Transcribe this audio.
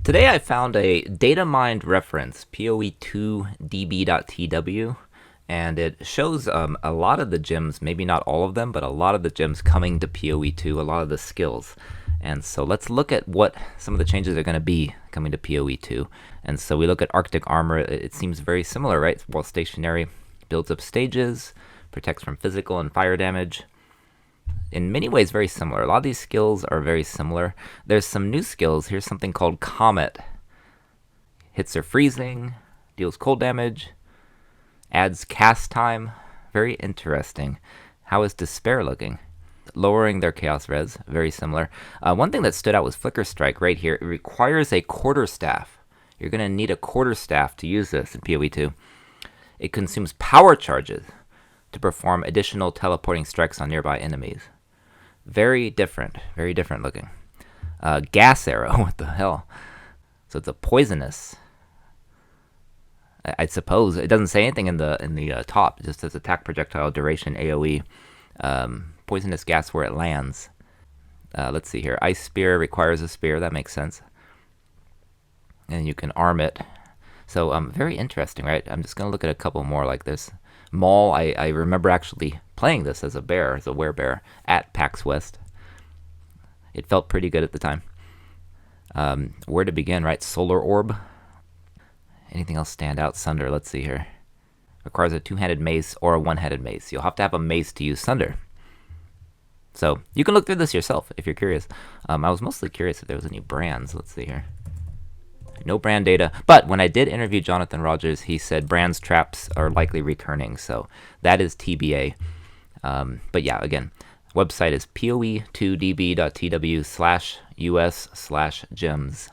Today I found a datamined reference, POE2db.tw, and it shows a lot of the gems, maybe not all of them, but a lot of the gems coming to POE2, a lot of the skills. And so let's look at what some of the changes are going to be coming to POE2. And so we look at Arctic Armor. It seems very similar, right? While stationary, builds up stages, protects from physical and fire damage. In many ways very similar. A lot of these skills are very similar. There's some new skills. Here's something called Comet. Hits are freezing, deals cold damage, adds cast time. Very interesting. How is Despair looking? Lowering their chaos res, very similar. One thing that stood out was Flicker Strike right here. It requires a quarterstaff. You're going to need a quarterstaff to use this in PoE2. It consumes power charges to perform additional teleporting strikes on nearby enemies. Very different looking. Gas Arrow, what the hell? So it's a poisonous. I suppose it doesn't say anything in the top. It just says attack projectile duration AOE. Poisonous gas where it lands. Let's see here. Ice Spear requires a spear. That makes sense. And you can arm it. So very interesting, right? I'm just gonna look at a couple more like this. Maul, I remember actually playing this as a bear, as a werebear at PAX West. It felt pretty good at the time. Where to begin, right? Solar Orb. Anything else stand out? Sunder, let's see here. Requires a two-handed mace or a one-handed mace. You'll have to have a mace to use Sunder. So you can look through this yourself if you're curious. I was mostly curious if there was any brands. Let's see here. No brand data, but when I did interview Jonathan Rogers, he said brands traps are likely returning, so that is TBA. But yeah, again, website is poe2db.tw/us/gems.